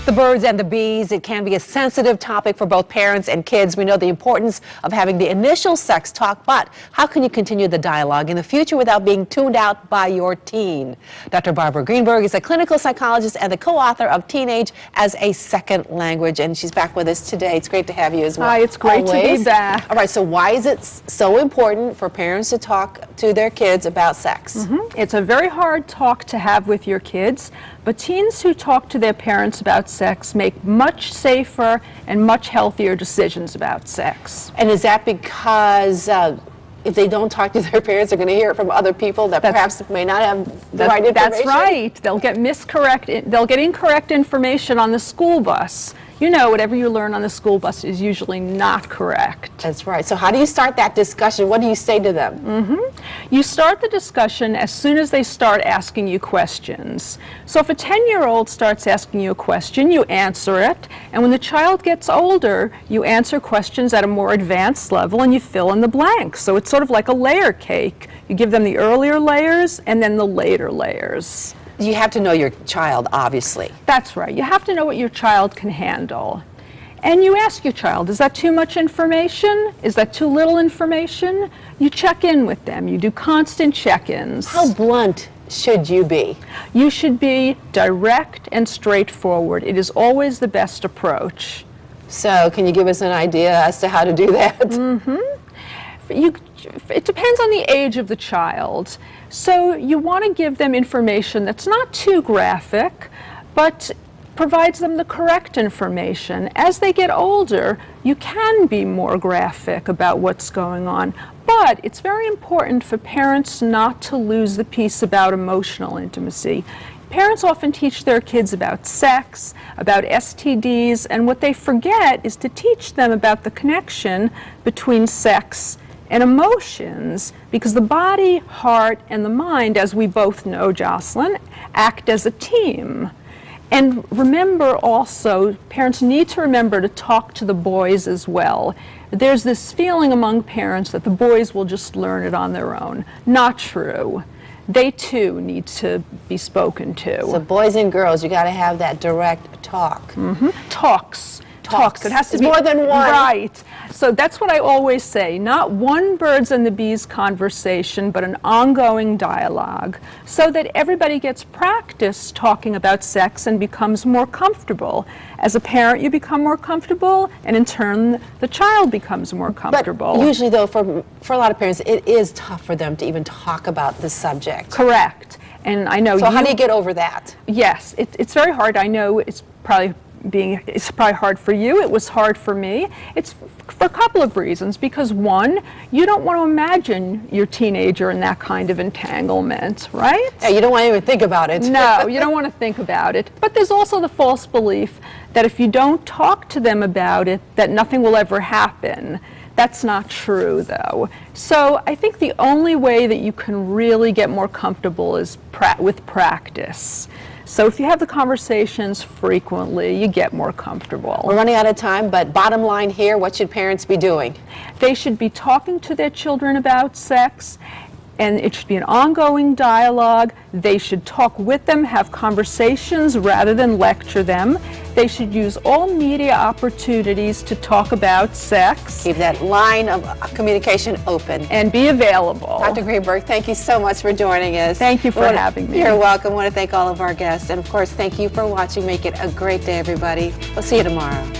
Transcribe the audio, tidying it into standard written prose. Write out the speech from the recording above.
The birds and the bees, it can be a sensitive topic for both parents and kids. We know the importance of having the initial sex talk, but how can you continue the dialogue in the future without being tuned out by your teen? Dr. Barbara Greenberg is a clinical psychologist and the co-author of Teenage as a Second Language, and she's back with us today. It's great to have you as well. Hi, it's great to be back. All right, so why is it so important for parents to talk to their kids about sex? It's a very hard talk to have with your kids, but teens who talk to their parents about sex make much safer and much healthier decisions about sex. And is that because if they don't talk to their parents, they're going to hear it from other people that perhaps may not have the right information? That's right. They'll get incorrect information on the school bus. You know, whatever you learn on the school bus is usually not correct. That's right. So how do you start that discussion? What do you say to them? You start the discussion as soon as they start asking you questions. So if a 10-year-old starts asking you a question, you answer it. And when the child gets older, you answer questions at a more advanced level and you fill in the blanks. So it's sort of like a layer cake. You give them the earlier layers and then the later layers. You have to know your child, obviously. That's right. You have to know what your child can handle. And you ask your child, is that too much information? Is that too little information? You check in with them. You do constant check-ins. How blunt should you be? You should be direct and straightforward. It is always the best approach. So can you give us an idea as to how to do that? It depends on the age of the child. So you want to give them information that's not too graphic, but provides them the correct information. As they get older, you can be more graphic about what's going on, but it's very important for parents not to lose the piece about emotional intimacy. Parents often teach their kids about sex, about STDs, and what they forget is to teach them about the connection between sex and emotions, because the body, heart, and the mind, as we both know, Jocelyn, act as a team. And remember also, parents need to remember to talk to the boys as well. There's this feeling among parents that the boys will just learn it on their own. Not true. They too need to be spoken to. So boys and girls, you got to have that direct talk. Talks. It has to be more than one. Right. So that's what I always say. Not one birds and the bees conversation, but an ongoing dialogue, so that everybody gets practice talking about sex and becomes more comfortable. As a parent, you become more comfortable, and in turn, the child becomes more comfortable. But usually, though, for a lot of parents, it is tough for them to even talk about the subject. Correct. And I know. So how do you get over that? Yes, it's very hard. I know it's probably hard for you. It was hard for me. It's for a couple of reasons. Because one, you don't want to imagine your teenager in that kind of entanglement, right? Yeah, you don't want to even think about it. No, you don't want to think about it. But there's also the false belief that if you don't talk to them about it, that nothing will ever happen. That's not true, though. So I think the only way that you can really get more comfortable is with practice. So if you have the conversations frequently, you get more comfortable. We're running out of time, but bottom line here, what should parents be doing? They should be talking to their children about sex, and it should be an ongoing dialogue. They should talk with them, have conversations rather than lecture them. They should use all media opportunities to talk about sex. Keep that line of communication open. And be available. Dr. Greenberg, thank you so much for joining us. Thank you for having me. You're welcome. I want to thank all of our guests. And of course, thank you for watching. Make it a great day, everybody. We'll see you tomorrow.